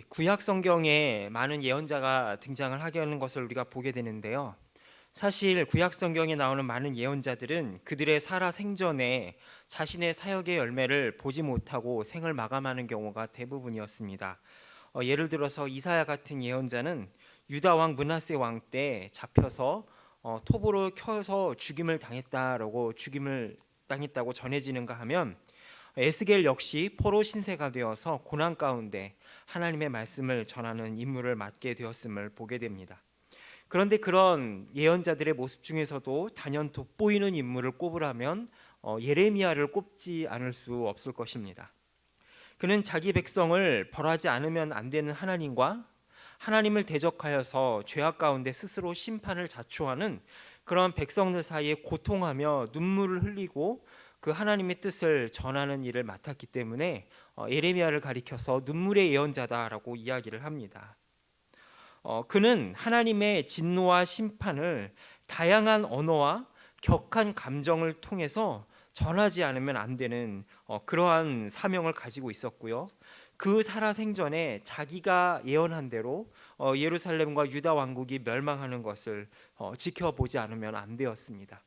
구약 성경에 많은 예언자가 등장을 하게 하는 것을 우리가 보게 되는데요. 사실 구약 성경에 나오는 많은 예언자들은 그들의 살아 생전에 자신의 사역의 열매를 보지 못하고 생을 마감하는 경우가 대부분이었습니다. 예를 들어서 이사야 같은 예언자는 유다 왕 므낫세 왕 때 잡혀서 톱으로 켜서 죽임을 당했다고 전해지는가 하면, 에스겔 역시 포로 신세가 되어서 고난 가운데 하나님의 말씀을 전하는 임무를 맡게 되었음을 보게 됩니다. 그런데 그런 예언자들의 모습 중에서도 단연 돋보이는 인물을 꼽으라면 예레미야를 꼽지 않을 수 없을 것입니다. 그는 자기 백성을 벌하지 않으면 안 되는 하나님과 하나님을 대적하여서 죄악 가운데 스스로 심판을 자초하는 그런 백성들 사이에 고통하며 눈물을 흘리고 그 하나님의 뜻을 전하는 일을 맡았기 때문에 예레미야를 가리켜서 눈물의 예언자다라고 이야기를 합니다. 그는 하나님의 진노와 심판을 다양한 언어와 격한 감정을 통해서 전하지 않으면 안 되는 그러한 사명을 가지고 있었고요. 그 살아생전에 자기가 예언한 대로 예루살렘과 유다 왕국이 멸망하는 것을 지켜보지 않으면 안 되었습니다.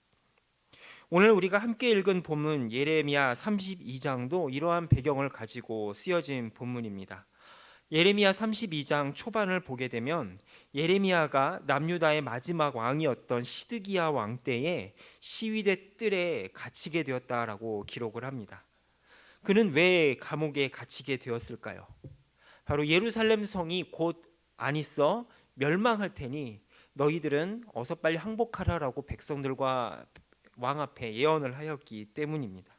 오늘 우리가 함께 읽은 본문 예레미야 32장도 이러한 배경을 가지고 쓰여진 본문입니다. 예레미야 32장 초반을 보게 되면 예레미야가 남유다의 마지막 왕이었던 시드기야 왕 때에 시위대 뜰에 갇히게 되었다라고 기록을 합니다. 그는 왜 감옥에 갇히게 되었을까요? 바로 예루살렘 성이 곧 안 있어 멸망할 테니 너희들은 어서 빨리 항복하라라고 백성들과 왕 앞에 예언을 하였기 때문입니다.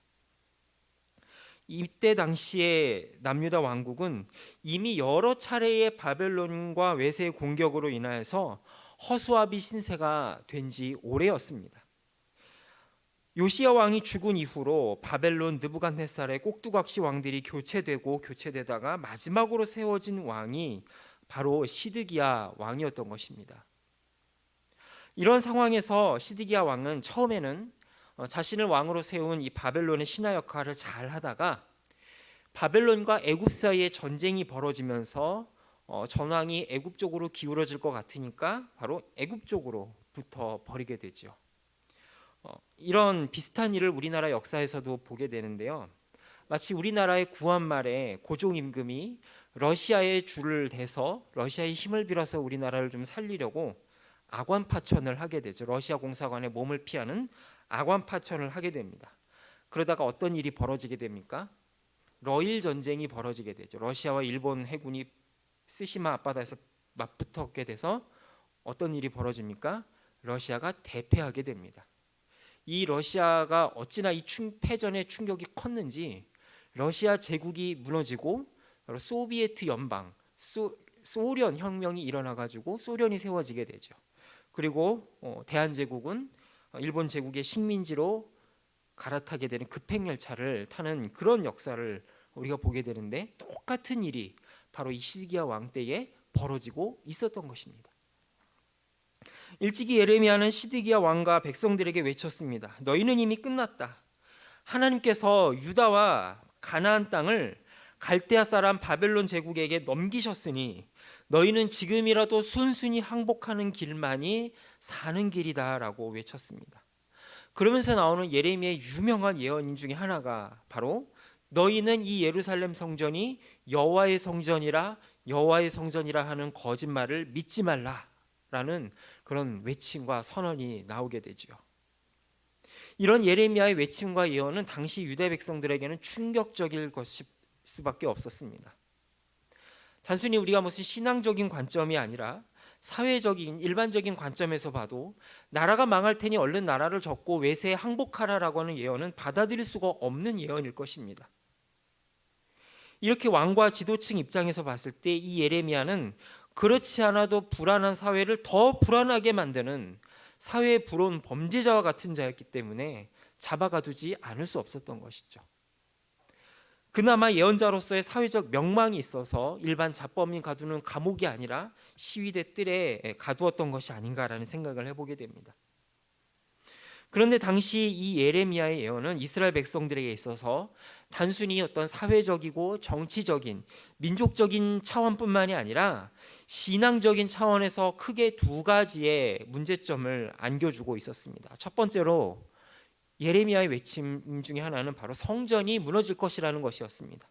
이때 당시에 남유다 왕국은 이미 여러 차례의 바벨론과 외세의 공격으로 인하여서 허수아비 신세가 된 지 오래였습니다. 요시야 왕이 죽은 이후로 바벨론 느부갓네살의 꼭두각시 왕들이 교체되다가 마지막으로 세워진 왕이 바로 시드기야 왕이었던 것입니다. 이런 상황에서 시드기야 왕은 처음에는 자신을 왕으로 세운 이 바벨론의 신하 역할을 잘 하다가 바벨론과 애굽 사이에 전쟁이 벌어지면서 전황이 애굽 쪽으로 기울어질 것 같으니까 바로 애굽 쪽으로 붙어 버리게 되죠. 이런 비슷한 일을 우리나라 역사에서도 보게 되는데요. 마치 우리나라의 구한말에 고종 임금이 러시아에 줄을 대서 러시아의 힘을 빌어서 우리나라를 좀 살리려고 아관 파천을 하게 되죠. 러시아 공사관의 몸을 피하는 아관 파천을 하게 됩니다. 그러다가 어떤 일이 벌어지게 됩니까? 러일 전쟁이 벌어지게 되죠. 러시아와 일본 해군이 스시마 앞바다에서 맞붙었게 돼서 어떤 일이 벌어집니까? 러시아가 대패하게 됩니다. 이 러시아가 어찌나 이 패전의 충격이 컸는지 러시아 제국이 무너지고 소비에트 연방, 소련 혁명이 일어나가지고 소련이 세워지게 되죠. 그리고 대한제국은 일본 제국의 식민지로 갈아타게 되는 급행열차를 타는 그런 역사를 우리가 보게 되는데, 똑같은 일이 바로 이 시드기야 왕 때에 벌어지고 있었던 것입니다. 일찍이 예레미야는 시드기야 왕과 백성들에게 외쳤습니다. 너희는 이미 끝났다. 하나님께서 유다와 가나안 땅을 갈대아 사람 바벨론 제국에게 넘기셨으니 너희는 지금이라도 순순히 항복하는 길만이 사는 길이다라고 외쳤습니다. 그러면서 나오는 예레미야의 유명한 예언인 중에 하나가 바로 너희는 이 예루살렘 성전이 여호와의 성전이라 하는 거짓말을 믿지 말라라는 그런 외침과 선언이 나오게 되죠. 이런 예레미야의 외침과 예언은 당시 유대 백성들에게는 충격적일 수밖에 없었습니다. 단순히 우리가 무슨 신앙적인 관점이 아니라 사회적인 일반적인 관점에서 봐도 나라가 망할 테니 얼른 나라를 접고 외세에 항복하라라고 하는 예언은 받아들일 수가 없는 예언일 것입니다. 이렇게 왕과 지도층 입장에서 봤을 때 이 예레미야는 그렇지 않아도 불안한 사회를 더 불안하게 만드는 사회에 불온 범죄자와 같은 자였기 때문에 잡아가두지 않을 수 없었던 것이죠. 그나마 예언자로서의 사회적 명망이 있어서 일반 잡범인 가두는 감옥이 아니라 시위대 뜰에 가두었던 것이 아닌가라는 생각을 해보게 됩니다. 그런데 당시 이 예레미야의 예언은 이스라엘 백성들에게 있어서 단순히 어떤 사회적이고 정치적인 민족적인 차원뿐만이 아니라 신앙적인 차원에서 크게 두 가지의 문제점을 안겨주고 있었습니다. 첫 번째로 예레미야의 외침 중에 하나는 바로 성전이 무너질 것이라는 것이었습니다.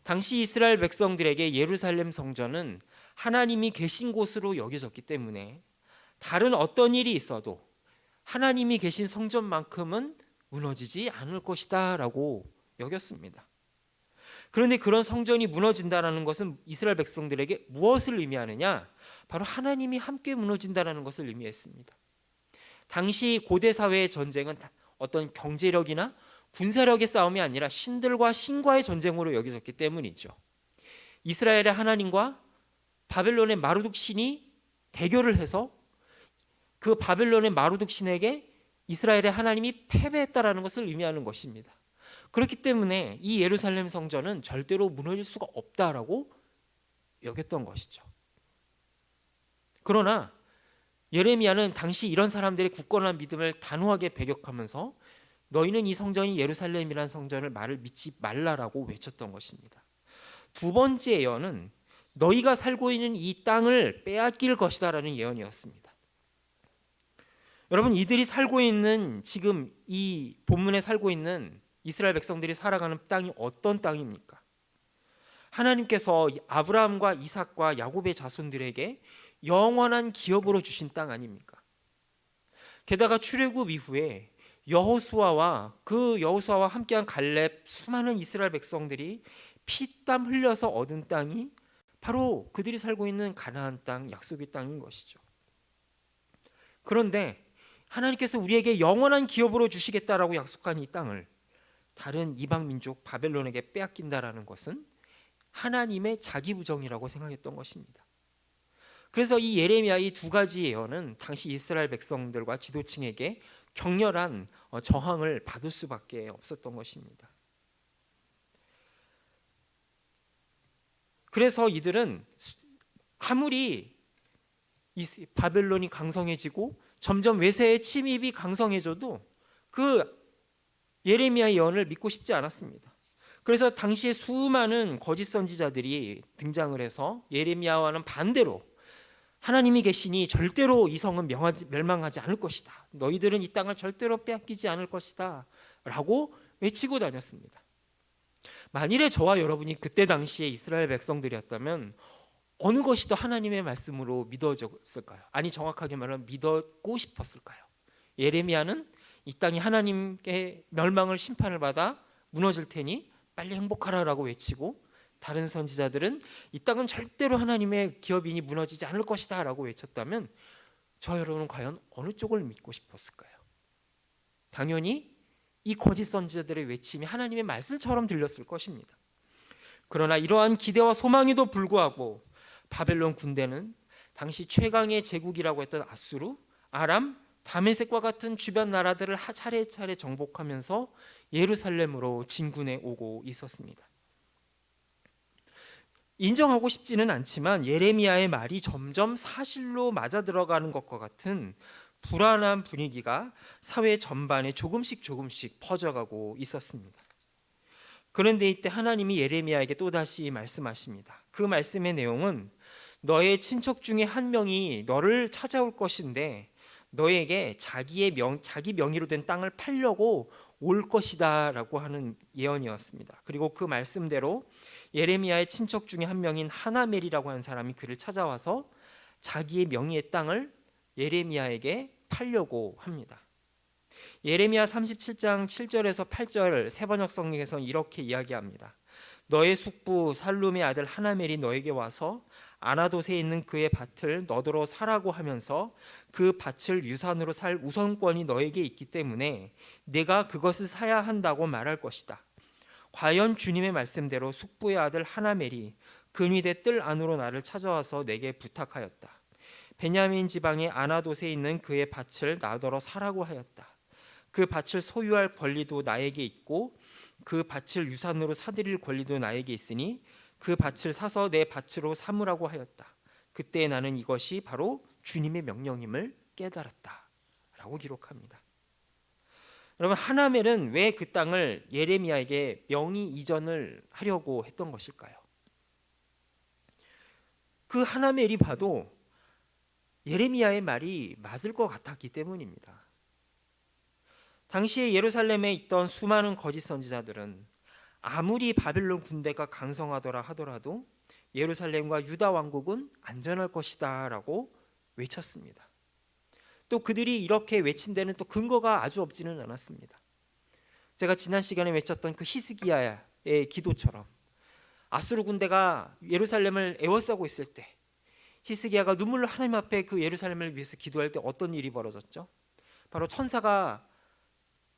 당시 이스라엘 백성들에게 예루살렘 성전은 하나님이 계신 곳으로 여겨졌기 때문에 다른 어떤 일이 있어도 하나님이 계신 성전만큼은 무너지지 않을 것이다 라고 여겼습니다. 그런데 그런 성전이 무너진다는 것은 이스라엘 백성들에게 무엇을 의미하느냐? 바로 하나님이 함께 무너진다는 것을 의미했습니다. 당시 고대 사회의 전쟁은 어떤 경제력이나 군사력의 싸움이 아니라 신들과 신과의 전쟁으로 여겨졌기 때문이죠. 이스라엘의 하나님과 바벨론의 마르둑 신이 대결을 해서 그 바벨론의 마르둑 신에게 이스라엘의 하나님이 패배했다라는 것을 의미하는 것입니다. 그렇기 때문에 이 예루살렘 성전은 절대로 무너질 수가 없다라고 여겼던 것이죠. 그러나 예레미야는 당시 이런 사람들의 굳건한 믿음을 단호하게 배격하면서 너희는 이 성전이 예루살렘이라는 성전을 말을 믿지 말라라고 외쳤던 것입니다. 두 번째 예언은 너희가 살고 있는 이 땅을 빼앗길 것이다라는 예언이었습니다. 여러분, 이들이 살고 있는 지금 이 본문에 살고 있는 이스라엘 백성들이 살아가는 땅이 어떤 땅입니까? 하나님께서 아브라함과 이삭과 야곱의 자손들에게 영원한 기업으로 주신 땅 아닙니까? 게다가 출애굽 이후에 여호수아와 함께한 갈렙 수많은 이스라엘 백성들이 피땀 흘려서 얻은 땅이 바로 그들이 살고 있는 가나안 땅, 약속의 땅인 것이죠. 그런데 하나님께서 우리에게 영원한 기업으로 주시겠다라고 약속한 이 땅을 다른 이방 민족 바벨론에게 빼앗긴다라는 것은 하나님의 자기부정이라고 생각했던 것입니다. 그래서 이 예레미야 이 두 가지 예언은 당시 이스라엘 백성들과 지도층에게 격렬한 저항을 받을 수밖에 없었던 것입니다. 그래서 이들은 아무리 바벨론이 강성해지고 점점 외세의 침입이 강성해져도 그 예레미야 예언을 믿고 싶지 않았습니다. 그래서 당시에 수많은 거짓 선지자들이 등장을 해서 예레미야와는 반대로 하나님이 계시니 절대로 이 성은 멸망하지 않을 것이다. 너희들은 이 땅을 절대로 빼앗기지 않을 것이다 라고 외치고 다녔습니다. 만일에 저와 여러분이 그때 당시에 이스라엘 백성들이었다면 어느 것이 더 하나님의 말씀으로 믿어졌을까요? 아니, 정확하게 말하면 믿었고 싶었을까요? 예레미야는 이 땅이 하나님께 멸망을 심판을 받아 무너질 테니 빨리 행복하라라고 외치고, 다른 선지자들은 이 땅은 절대로 하나님의 기업이니 무너지지 않을 것이다 라고 외쳤다면 저 여러분은 과연 어느 쪽을 믿고 싶었을까요? 당연히 이 거짓 선지자들의 외침이 하나님의 말씀처럼 들렸을 것입니다. 그러나 이러한 기대와 소망에도 불구하고 바벨론 군대는 당시 최강의 제국이라고 했던 아수르, 아람, 다메섹과 같은 주변 나라들을 차례차례 정복하면서 예루살렘으로 진군해 오고 있었습니다. 인정하고 싶지는 않지만 예레미야의 말이 점점 사실로 맞아 들어가는 것과 같은 불안한 분위기가 사회 전반에 조금씩 퍼져가고 있었습니다. 그런데 이때 하나님이 예레미야에게 또다시 말씀하십니다. 그 말씀의 내용은 너의 친척 중에 한 명이 너를 찾아올 것인데 너에게 자기 명의로 된 땅을 팔려고 올 것이다 라고 하는 예언이었습니다. 그리고 그 말씀대로 예레미야의 친척 중에 한 명인 하나멜이라고 하는 사람이 그를 찾아와서 자기의 명의의 땅을 예레미야에게 팔려고 합니다. 예레미야 37장 7절에서 8절 세번역 성경에서는 이렇게 이야기합니다. 너의 숙부 살룸의 아들 하나멜이 너에게 와서 아나돗에 있는 그의 밭을 너더러 사라고 하면서 그 밭을 유산으로 살 우선권이 너에게 있기 때문에 네가 그것을 사야 한다고 말할 것이다. 과연 주님의 말씀대로 숙부의 아들 하나멜이 근위대 뜰 안으로 나를 찾아와서 내게 부탁하였다. 베냐민 지방의 아나돗에 있는 그의 밭을 나더러 사라고 하였다. 그 밭을 소유할 권리도 나에게 있고 그 밭을 유산으로 사들일 권리도 나에게 있으니 그 밭을 사서 내 밭으로 삼으라고 하였다. 그때 나는 이것이 바로 주님의 명령임을 깨달았다 라고 기록합니다. 여러분, 하나멜은 왜 그 땅을 예레미야에게 명의 이전을 하려고 했던 것일까요? 그 하나멜이 봐도 예레미야의 말이 맞을 것 같았기 때문입니다. 당시에 예루살렘에 있던 수많은 거짓 선지자들은 아무리 바빌론 군대가 강성하더라 하더라도 예루살렘과 유다 왕국은 안전할 것이다 라고 외쳤습니다. 또 그들이 이렇게 외친 데는 또 근거가 아주 없지는 않았습니다. 제가 지난 시간에 외쳤던 그 히스기야의 기도처럼 아수르 군대가 예루살렘을 에워싸고 있을 때 히스기야가 눈물로 하나님 앞에 그 예루살렘을 위해서 기도할 때 어떤 일이 벌어졌죠? 바로 천사가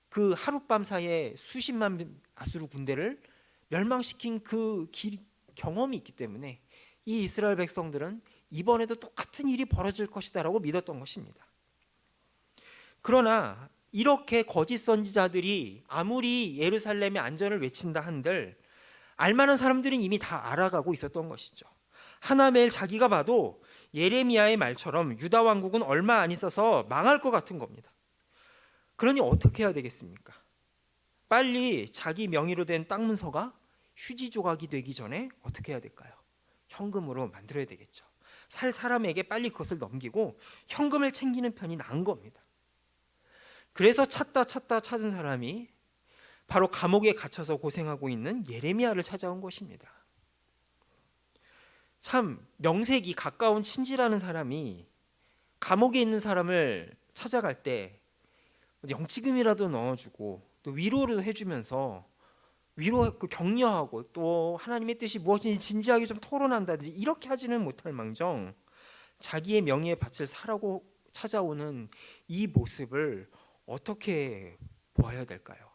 그 하룻밤 사이에 수십만 아수르 군대를 멸망시킨 그 경험이 있기 때문에 이 이스라엘 백성들은 이번에도 똑같은 일이 벌어질 것이다 라고 믿었던 것입니다. 그러나 이렇게 거짓 선지자들이 아무리 예루살렘의 안전을 외친다 한들 알만한 사람들은 이미 다 알아가고 있었던 것이죠. 하나멜 자기가 봐도 예레미야의 말처럼 유다 왕국은 얼마 안 있어서 망할 것 같은 겁니다. 그러니 어떻게 해야 되겠습니까? 빨리 자기 명의로 된 땅 문서가 휴지 조각이 되기 전에 어떻게 해야 될까요? 현금으로 만들어야 되겠죠. 살 사람에게 빨리 그것을 넘기고 현금을 챙기는 편이 나은 겁니다. 그래서 찾다 찾은 사람이 바로 감옥에 갇혀서 고생하고 있는 예레미야를 찾아온 것입니다. 참 명색이 가까운 친지라는 사람이 감옥에 있는 사람을 찾아갈 때 영치금이라도 넣어주고 또 위로를 해주면서 격려하고 또 하나님의 뜻이 무엇인지 진지하게 좀 토론한다든지 이렇게 하지는 못할 망정 자기의 명예의 밭을 사라고 찾아오는 이 모습을 어떻게 보아야 될까요?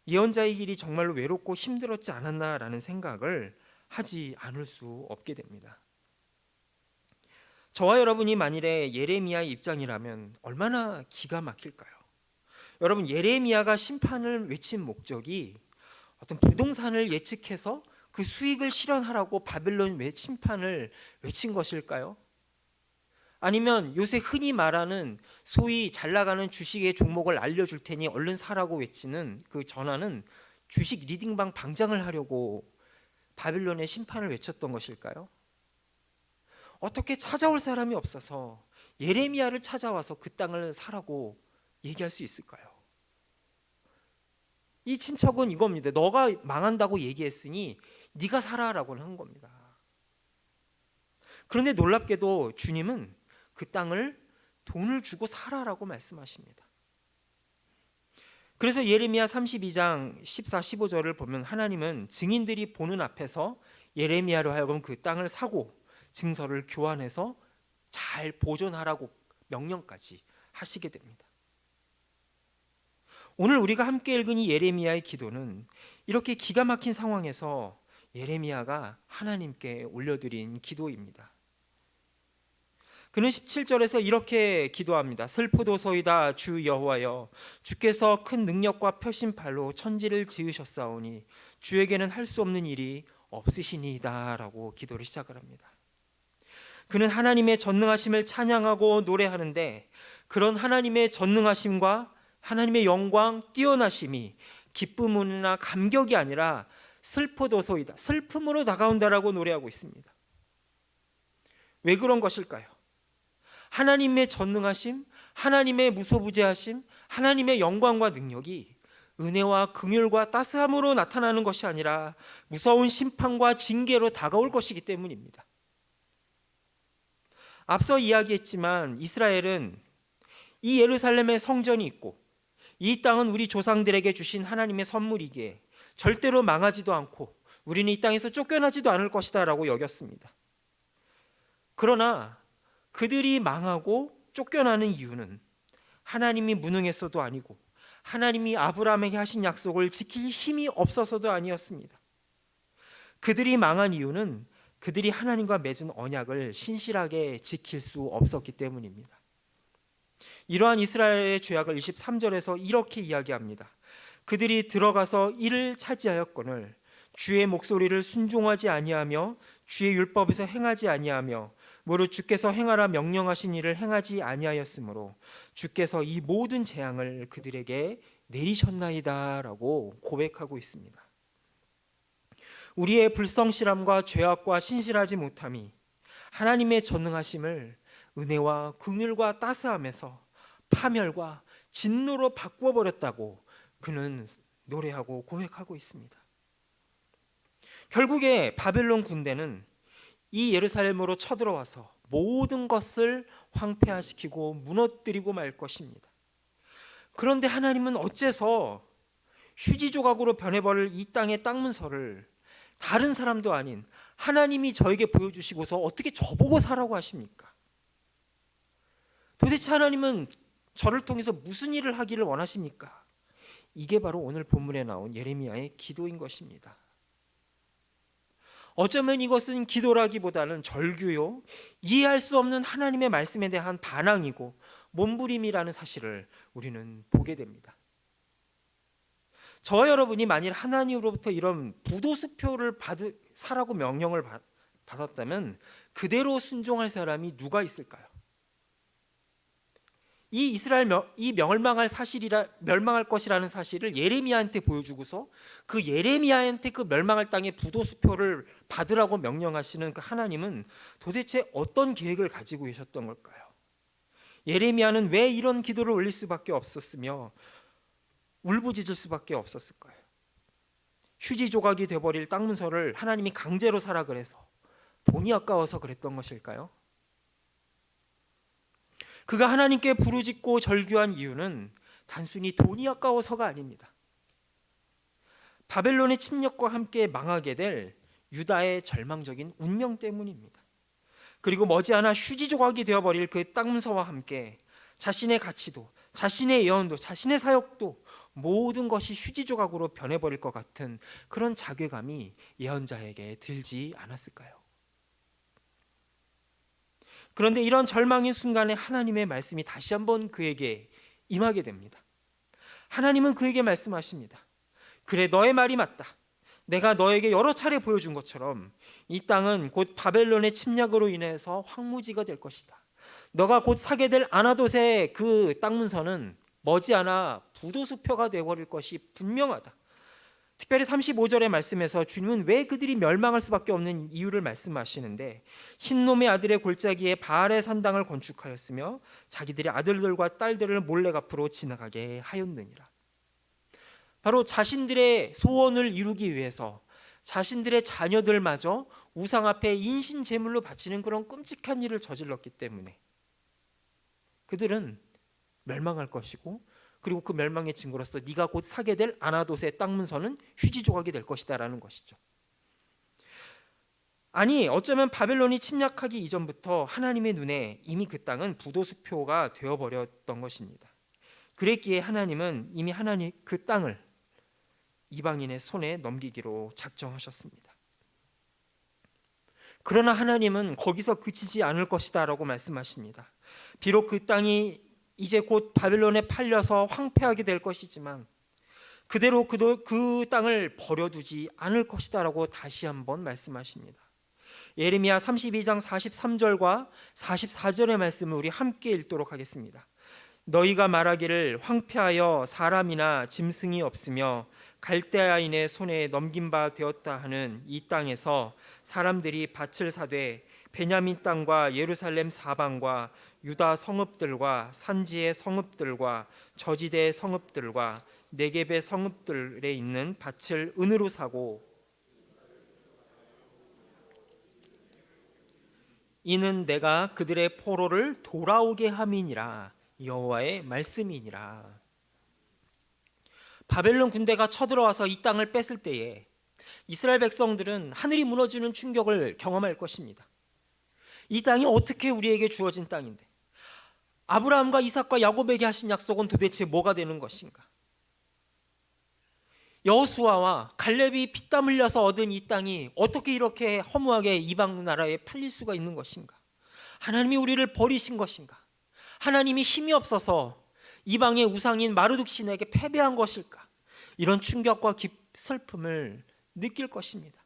예언자의 길이 정말로 외롭고 힘들었지 않았나라는 생각을 하지 않을 수 없게 됩니다. 저와 여러분이 만일에 예레미야의 입장이라면 얼마나 기가 막힐까요? 여러분, 예레미야가 심판을 외친 목적이 어떤 부동산을 예측해서 그 수익을 실현하라고 바빌론 심판을 외친 것일까요? 아니면 요새 흔히 말하는 소위 잘 나가는 주식의 종목을 알려줄 테니 얼른 사라고 외치는 그 전화는 주식 리딩방 방장을 하려고 바빌론의 심판을 외쳤던 것일까요? 어떻게 찾아올 사람이 없어서 예레미야를 찾아와서 그 땅을 사라고 얘기할 수 있을까요? 이 친척은 이겁니다. 너가 망한다고 얘기했으니 네가 사라라고 한 겁니다. 그런데 놀랍게도 주님은 그 땅을 돈을 주고 사라라고 말씀하십니다. 그래서 예레미야 32장 14, 15절을 보면 하나님은 증인들이 보는 앞에서 예레미야로 하여금 그 땅을 사고 증서를 교환해서 잘 보존하라고 명령까지 하시게 됩니다. 오늘 우리가 함께 읽은 이 예레미야의 기도는 이렇게 기가 막힌 상황에서 예레미야가 하나님께 올려드린 기도입니다. 그는 17절에서 이렇게 기도합니다. 슬프도소이다 주 여호와여, 주께서 큰 능력과 표심팔로 천지를 지으셨사오니 주에게는 할 수 없는 일이 없으시니이다 라고 기도를 시작을 합니다. 그는 하나님의 전능하심을 찬양하고 노래하는데 그런 하나님의 전능하심과 하나님의 영광, 뛰어나심이 기쁨이나 감격이 아니라 슬프도소이다, 슬픔으로 다가온다라고 노래하고 있습니다. 왜 그런 것일까요? 하나님의 전능하심, 하나님의 무소부재하심, 하나님의 영광과 능력이 은혜와 긍휼과 따스함으로 나타나는 것이 아니라 무서운 심판과 징계로 다가올 것이기 때문입니다. 앞서 이야기했지만 이스라엘은 이 예루살렘에 성전이 있고 이 땅은 우리 조상들에게 주신 하나님의 선물이기에 절대로 망하지도 않고 우리는 이 땅에서 쫓겨나지도 않을 것이다 라고 여겼습니다. 그러나 그들이 망하고 쫓겨나는 이유는 하나님이 무능해서도 아니고 하나님이 아브라함에게 하신 약속을 지킬 힘이 없어서도 아니었습니다. 그들이 망한 이유는 그들이 하나님과 맺은 언약을 신실하게 지킬 수 없었기 때문입니다. 이러한 이스라엘의 죄악을 23절에서 이렇게 이야기합니다. 그들이 들어가서 이를 차지하였거늘 주의 목소리를 순종하지 아니하며 주의 율법에서 행하지 아니하며 무릇 주께서 행하라 명령하신 일을 행하지 아니하였으므로 주께서 이 모든 재앙을 그들에게 내리셨나이다라고 고백하고 있습니다. 우리의 불성실함과 죄악과 신실하지 못함이 하나님의 전능하심을 은혜와 긍휼과 따스함에서 파멸과 진노로 바꾸어 버렸다고 그는 노래하고 고백하고 있습니다. 결국에 바벨론 군대는 이 예루살렘으로 쳐들어와서 모든 것을 황폐화시키고 무너뜨리고 말 것입니다. 그런데 하나님은 어째서 휴지 조각으로 변해버릴 이 땅의 땅 문서를 다른 사람도 아닌 하나님이 저에게 보여주시고서 어떻게 저보고 사라고 하십니까? 도대체 하나님은 저를 통해서 무슨 일을 하기를 원하십니까? 이게 바로 오늘 본문에 나온 예레미야의 기도인 것입니다. 어쩌면 이것은 기도라기보다는 절규요, 이해할 수 없는 하나님의 말씀에 대한 반항이고 몸부림이라는 사실을 우리는 보게 됩니다. 저와 여러분이 만일 하나님으로부터 이런 부도수표를 사라고 명령을 받았다면 그대로 순종할 사람이 누가 있을까요? 이 이스라엘 이 멸망할 것이라는 사실을 예레미야한테 보여주고서 그 예레미야한테 그 멸망할 땅의 부도수표를 받으라고 명령하시는 그 하나님은 도대체 어떤 계획을 가지고 계셨던 걸까요? 예레미야는 왜 이런 기도를 올릴 수밖에 없었으며 울부짖을 수밖에 없었을까요? 휴지 조각이 돼버릴 땅 문서를 하나님이 강제로 사라 그래서 돈이 아까워서 그랬던 것일까요? 그가 하나님께 부르짖고 절규한 이유는 단순히 돈이 아까워서가 아닙니다. 바벨론의 침략과 함께 망하게 될 유다의 절망적인 운명 때문입니다. 그리고 머지않아 휴지 조각이 되어버릴 그 땅 문서와 함께 자신의 가치도, 자신의 예언도, 자신의 사역도 모든 것이 휴지 조각으로 변해버릴 것 같은 그런 자괴감이 예언자에게 들지 않았을까요? 그런데 이런 절망의 순간에 하나님의 말씀이 다시 한번 그에게 임하게 됩니다. 하나님은 그에게 말씀하십니다. 그래, 너의 말이 맞다. 내가 너에게 여러 차례 보여준 것처럼 이 땅은 곧 바벨론의 침략으로 인해서 황무지가 될 것이다. 너가 곧 사게 될 아나돗의 그 땅 문서는 머지않아 부도수표가 되어버릴 것이 분명하다. 특별히 35절의 말씀에서 주님은 왜 그들이 멸망할 수밖에 없는 이유를 말씀하시는데, 흰놈의 아들의 골짜기에 바알의 산당을 건축하였으며 자기들의 아들들과 딸들을 몰래 앞으로 지나가게 하였느니라. 바로 자신들의 소원을 이루기 위해서 자신들의 자녀들마저 우상 앞에 인신 제물로 바치는 그런 끔찍한 일을 저질렀기 때문에 그들은 멸망할 것이고, 그리고 그 멸망의 증거로서 네가 곧 사게 될 아나돗의 땅 문서는 휴지 조각이 될 것이다라는 것이죠. 아니, 어쩌면 바벨론이 침략하기 이전부터 하나님의 눈에 이미 그 땅은 부도수표가 되어버렸던 것입니다. 그랬기에 하나님은 이미 그 땅을 이방인의 손에 넘기기로 작정하셨습니다. 그러나 하나님은 거기서 그치지 않을 것이다 라고 말씀하십니다. 비록 그 땅이 이제 곧 바벨론에 팔려서 황폐하게 될 것이지만 그대로 그 땅을 버려두지 않을 것이다 라고 다시 한번 말씀하십니다. 예레미야 32장 43절과 44절의 말씀을 우리 함께 읽도록 하겠습니다. 너희가 말하기를 황폐하여 사람이나 짐승이 없으며 갈대아인의 손에 넘긴 바 되었다 하는 이 땅에서 사람들이 밭을 사되 베냐민 땅과 예루살렘 사방과 유다 성읍들과 산지의 성읍들과 저지대의 성읍들과 네겝의 성읍들에 있는 밭을 은으로 사고 이는 내가 그들의 포로를 돌아오게 함이니라. 여호와의 말씀이니라. 바벨론 군대가 쳐들어와서 이 땅을 뺐을 때에 이스라엘 백성들은 하늘이 무너지는 충격을 경험할 것입니다. 이 땅이 어떻게 우리에게 주어진 땅인데, 아브라함과 이삭과 야곱에게 하신 약속은 도대체 뭐가 되는 것인가? 여호수아와 갈렙이 피땀 흘려서 얻은 이 땅이 어떻게 이렇게 허무하게 이방 나라에 팔릴 수가 있는 것인가? 하나님이 우리를 버리신 것인가? 하나님이 힘이 없어서 이방의 우상인 마르둑 신에게 패배한 것일까? 이런 충격과 슬픔을 느낄 것입니다.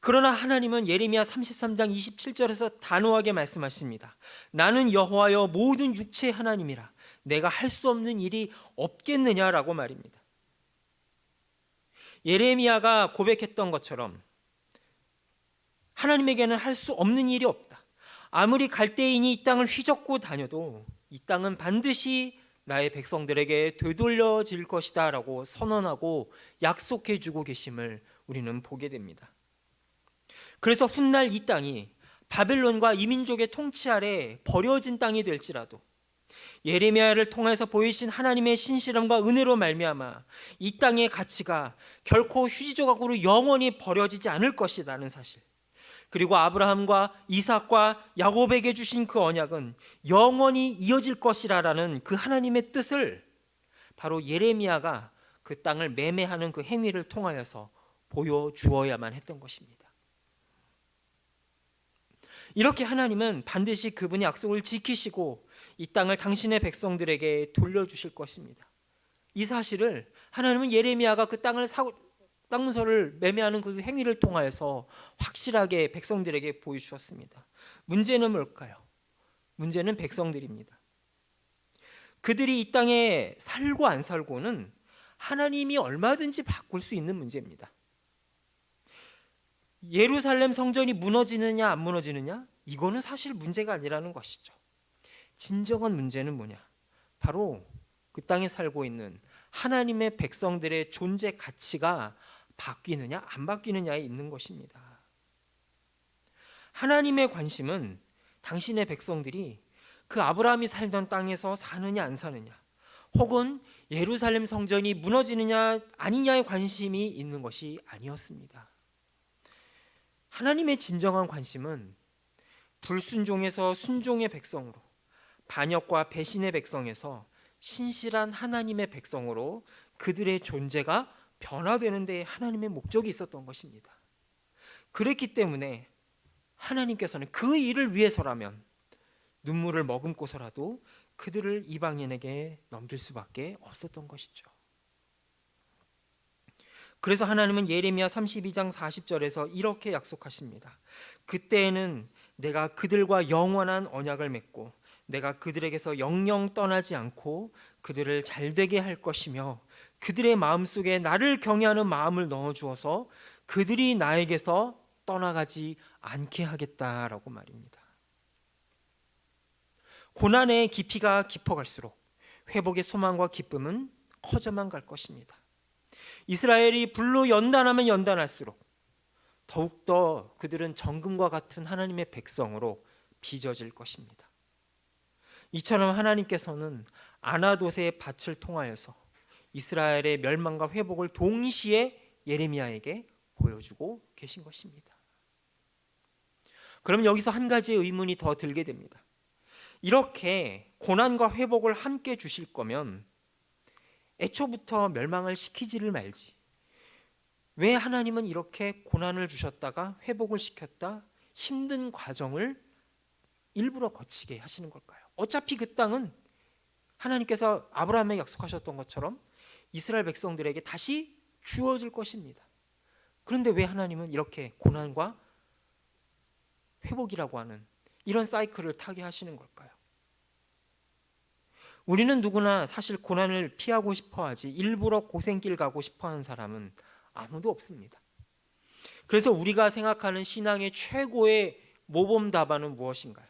그러나 하나님은 예레미야 33장 27절에서 단호하게 말씀하십니다. 나는 여호와여 모든 육체의 하나님이라 내가 할 수 없는 일이 없겠느냐라고 말입니다. 예레미야가 고백했던 것처럼 하나님에게는 할 수 없는 일이 없다. 아무리 갈대인이 이 땅을 휘젓고 다녀도 이 땅은 반드시 나의 백성들에게 되돌려질 것이다 라고 선언하고 약속해 주고 계심을 우리는 보게 됩니다. 그래서 훗날 이 땅이 바벨론과 이민족의 통치 아래 버려진 땅이 될지라도 예레미야를 통해서 보이신 하나님의 신실함과 은혜로 말미암아 이 땅의 가치가 결코 휴지조각으로 영원히 버려지지 않을 것이라는 사실, 그리고 아브라함과 이삭과 야곱에게 주신 그 언약은 영원히 이어질 것이라는 그 하나님의 뜻을 바로 예레미야가 그 땅을 매매하는 그 행위를 통하여서 보여주어야만 했던 것입니다. 이렇게 하나님은 반드시 그분의 약속을 지키시고 이 땅을 당신의 백성들에게 돌려주실 것입니다. 이 사실을 하나님은 예레미야가 그 땅을 땅 문서를 매매하는 그 행위를 통하여서 확실하게 백성들에게 보여주셨습니다. 문제는 뭘까요? 문제는 백성들입니다. 그들이 이 땅에 살고 안 살고는 하나님이 얼마든지 바꿀 수 있는 문제입니다. 예루살렘 성전이 무너지느냐 안 무너지느냐, 이거는 사실 문제가 아니라는 것이죠. 진정한 문제는 뭐냐? 바로 그 땅에 살고 있는 하나님의 백성들의 존재 가치가 바뀌느냐 안 바뀌느냐에 있는 것입니다. 하나님의 관심은 당신의 백성들이 그 아브라함이 살던 땅에서 사느냐 안 사느냐, 혹은 예루살렘 성전이 무너지느냐 아니냐에 관심이 있는 것이 아니었습니다. 하나님의 진정한 관심은 불순종에서 순종의 백성으로, 반역과 배신의 백성에서 신실한 하나님의 백성으로 그들의 존재가 변화되는 데 하나님의 목적이 있었던 것입니다. 그랬기 때문에 하나님께서는 그 일을 위해서라면 눈물을 머금고서라도 그들을 이방인에게 넘길 수밖에 없었던 것이죠. 그래서 하나님은 예레미야 32장 40절에서 이렇게 약속하십니다. 그때에는 내가 그들과 영원한 언약을 맺고 내가 그들에게서 영영 떠나지 않고 그들을 잘되게 할 것이며 그들의 마음속에 나를 경외하는 마음을 넣어주어서 그들이 나에게서 떠나가지 않게 하겠다라고 말입니다. 고난의 깊이가 깊어갈수록 회복의 소망과 기쁨은 커져만 갈 것입니다. 이스라엘이 불로 연단하면 연단할수록 더욱더 그들은 정금과 같은 하나님의 백성으로 빚어질 것입니다. 이처럼 하나님께서는 아나돗의 밭을 통하여서 이스라엘의 멸망과 회복을 동시에 예레미야에게 보여주고 계신 것입니다. 그럼 여기서 한 가지의 의문이 더 들게 됩니다. 이렇게 고난과 회복을 함께 주실 거면 애초부터 멸망을 시키지를 말지, 왜 하나님은 이렇게 고난을 주셨다가 회복을 시켰다 힘든 과정을 일부러 거치게 하시는 걸까요? 어차피 그 땅은 하나님께서 아브라함에게 약속하셨던 것처럼 이스라엘 백성들에게 다시 주어질 것입니다. 그런데 왜 하나님은 이렇게 고난과 회복이라고 하는 이런 사이클을 타게 하시는 걸까요? 우리는 누구나 사실 고난을 피하고 싶어하지 일부러 고생길 가고 싶어하는 사람은 아무도 없습니다. 그래서 우리가 생각하는 신앙의 최고의 모범 답안은 무엇인가요?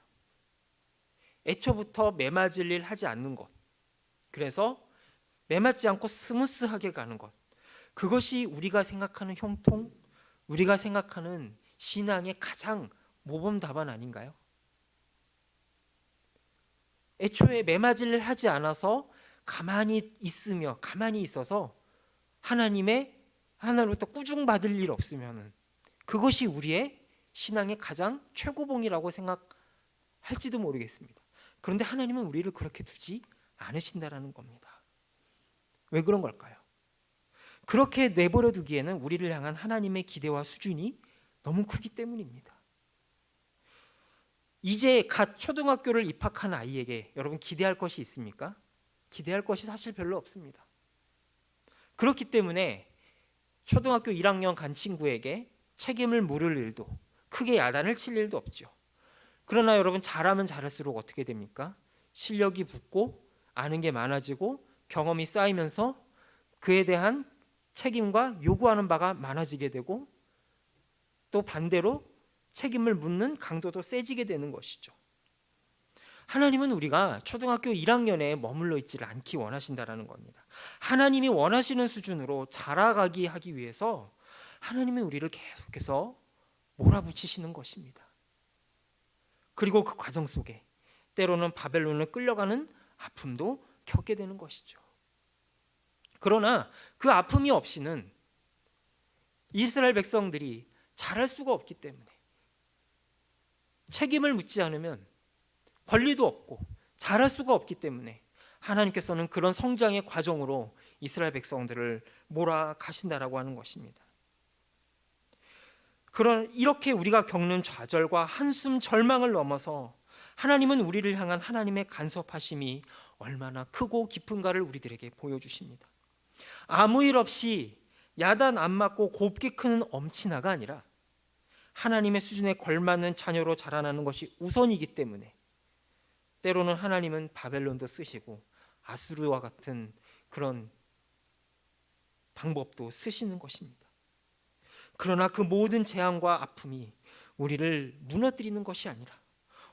애초부터 매맞을 일 하지 않는 것, 그래서 매맞지 않고 스무스하게 가는 것, 그것이 우리가 생각하는 형통, 우리가 생각하는 신앙의 가장 모범 답안 아닌가요? 애초에 매맞을 일 하지 않아서 가만히 있어서 하나님으로부터 꾸중받을 일 없으면 그것이 우리의 신앙의 가장 최고봉이라고 생각할지도 모르겠습니다. 그런데 하나님은 우리를 그렇게 두지 않으신다라는 겁니다. 왜 그런 걸까요? 그렇게 내버려 두기에는 우리를 향한 하나님의 기대와 수준이 너무 크기 때문입니다. 이제 갓 초등학교를 입학한 아이에게 여러분 기대할 것이 있습니까? 기대할 것이 사실 별로 없습니다. 그렇기 때문에 초등학교 1학년 간 친구에게 책임을 물을 일도, 크게 야단을 칠 일도 없죠. 그러나 여러분, 잘하면 잘할수록 어떻게 됩니까? 실력이 붙고 아는 게 많아지고 경험이 쌓이면서 그에 대한 책임과 요구하는 바가 많아지게 되고, 또 반대로 책임을 묻는 강도도 세지게 되는 것이죠. 하나님은 우리가 초등학교 1학년에 머물러 있지를 않기 원하신다라는 겁니다. 하나님이 원하시는 수준으로 자라가기 하기 위해서 하나님은 우리를 계속해서 몰아붙이시는 것입니다. 그리고 그 과정 속에 때로는 바벨론을 끌려가는 아픔도 겪게 되는 것이죠. 그러나 그 아픔이 없이는 이스라엘 백성들이 잘할 수가 없기 때문에, 책임을 묻지 않으면 권리도 없고 잘할 수가 없기 때문에 하나님께서는 그런 성장의 과정으로 이스라엘 백성들을 몰아가신다라고 하는 것입니다. 이렇게 우리가 겪는 좌절과 한숨, 절망을 넘어서 하나님은 우리를 향한 하나님의 간섭하심이 얼마나 크고 깊은가를 우리들에게 보여주십니다. 아무 일 없이 야단 안 맞고 곱게 크는 엄친아가 아니라 하나님의 수준에 걸맞는 자녀로 자라나는 것이 우선이기 때문에 때로는 하나님은 바벨론도 쓰시고 아수르와 같은 그런 방법도 쓰시는 것입니다. 그러나 그 모든 재앙과 아픔이 우리를 무너뜨리는 것이 아니라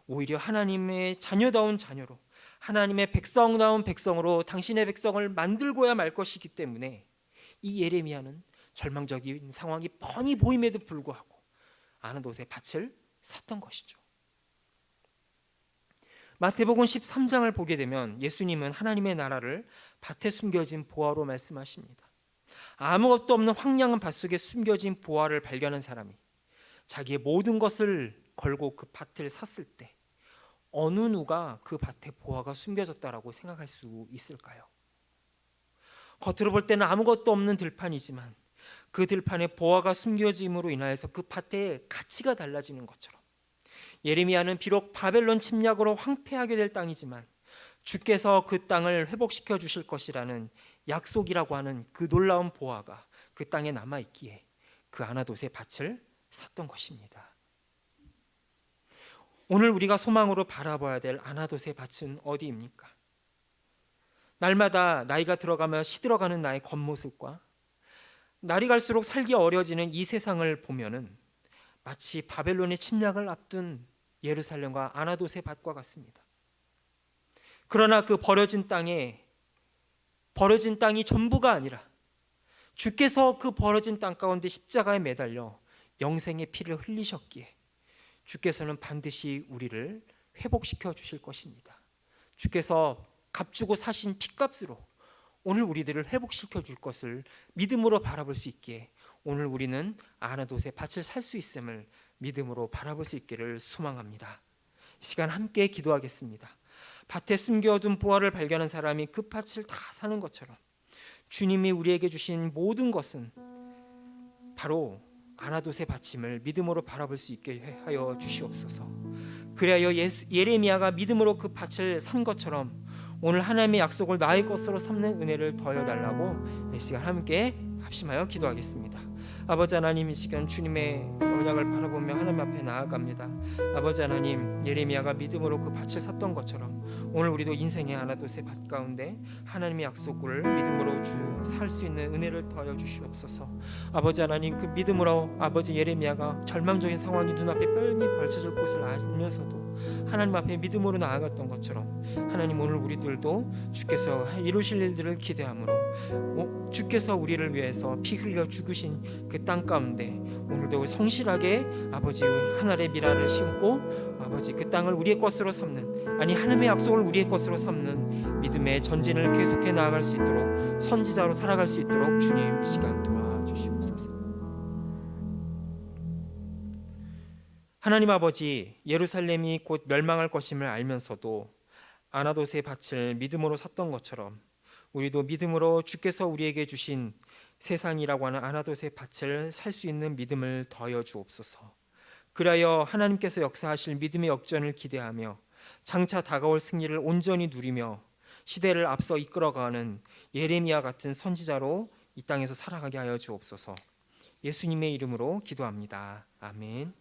오히려 하나님의 자녀다운 자녀로, 하나님의 백성다운 백성으로 당신의 백성을 만들고야 말 것이기 때문에 이 예레미야는 절망적인 상황이 뻔히 보임에도 불구하고 아나돗의 밭을 샀던 것이죠. 마태복음 13장을 보게 되면 예수님은 하나님의 나라를 밭에 숨겨진 보화로 말씀하십니다. 아무것도 없는 황량한 밭 속에 숨겨진 보화를 발견한 사람이 자기의 모든 것을 걸고 그 밭을 샀을 때 어느 누가 그 밭에 보화가 숨겨졌다라고 생각할 수 있을까요? 겉으로 볼 때는 아무것도 없는 들판이지만 그 들판에 보화가 숨겨짐으로 인하여서 그 밭의 가치가 달라지는 것처럼 예레미야는 비록 바벨론 침략으로 황폐하게 될 땅이지만 주께서 그 땅을 회복시켜 주실 것이라는 약속이라고 하는 그 놀라운 보화가 그 땅에 남아있기에 그 아나돗의 밭을 샀던 것입니다. 오늘 우리가 소망으로 바라봐야 될 아나돗의 밭은 어디입니까? 날마다 나이가 들어가며 시들어가는 나의 겉모습과 날이 갈수록 살기 어려지는 이 세상을 보면은 마치 바벨론의 침략을 앞둔 예루살렘과 아나돗의 밭과 같습니다. 그러나 그 버려진 땅이 전부가 아니라 주께서 그 버려진 땅 가운데 십자가에 매달려 영생의 피를 흘리셨기에 주께서는 반드시 우리를 회복시켜 주실 것입니다. 주께서 값주고 사신 피값으로 오늘 우리들을 회복시켜 줄 것을 믿음으로 바라볼 수 있기에 오늘 우리는 아나돗의 밭을 살 수 있음을 믿음으로 바라볼 수 있기를 소망합니다. 이 시간 함께 기도하겠습니다. 밭에 숨겨둔 보화를 발견한 사람이 그 밭을 다 사는 것처럼 주님이 우리에게 주신 모든 것은 바로 아나돗의 밭임을 믿음으로 바라볼 수 있게 하여 주시옵소서. 그리하여 예레미야가 믿음으로 그 밭을 산 것처럼 오늘 하나님의 약속을 나의 것으로 삼는 은혜를 더하여달라고 이 시간 함께 합심하여 기도하겠습니다. 아버지 하나님, 이 시간 주님의 언약을 바라보며 하나님 앞에 나아갑니다. 아버지 하나님, 예레미야가 믿음으로 그 밭을 샀던 것처럼 오늘 우리도 인생의 아나돗의 밭 가운데 하나님의 약속을 믿음으로 살 수 있는 은혜를 더하여 주시옵소서. 아버지 하나님, 그 믿음으로 아버지 예레미야가 절망적인 상황이 눈앞에 뻔히 벌쳐질 것을 알면서도 하나님 앞에 믿음으로 나아갔던 것처럼 하나님, 오늘 우리들도 주께서 이루실 일들을 기대함으로 주께서 우리를 위해서 피 흘려 죽으신 그 땅 가운데 오늘도 성실하게 아버지 하늘의 미랄을 심고 아버지 그 땅을 우리의 것으로 삼는, 아니 하나님의 약속을 우리의 것으로 삼는 믿음의 전진을 계속해 나아갈 수 있도록 선지자로 살아갈 수 있도록 주님 이 시간 도와주시옵소서. 하나님 아버지, 예루살렘이 곧 멸망할 것임을 알면서도 아나돗의 밭을 믿음으로 샀던 것처럼 우리도 믿음으로 주께서 우리에게 주신 세상이라고 하는 아나돗의 밭을 살 수 있는 믿음을 더하여 주옵소서. 그리하여 하나님께서 역사하실 믿음의 역전을 기대하며 장차 다가올 승리를 온전히 누리며 시대를 앞서 이끌어가는 예레미야 같은 선지자로 이 땅에서 살아가게 하여 주옵소서. 예수님의 이름으로 기도합니다. 아멘.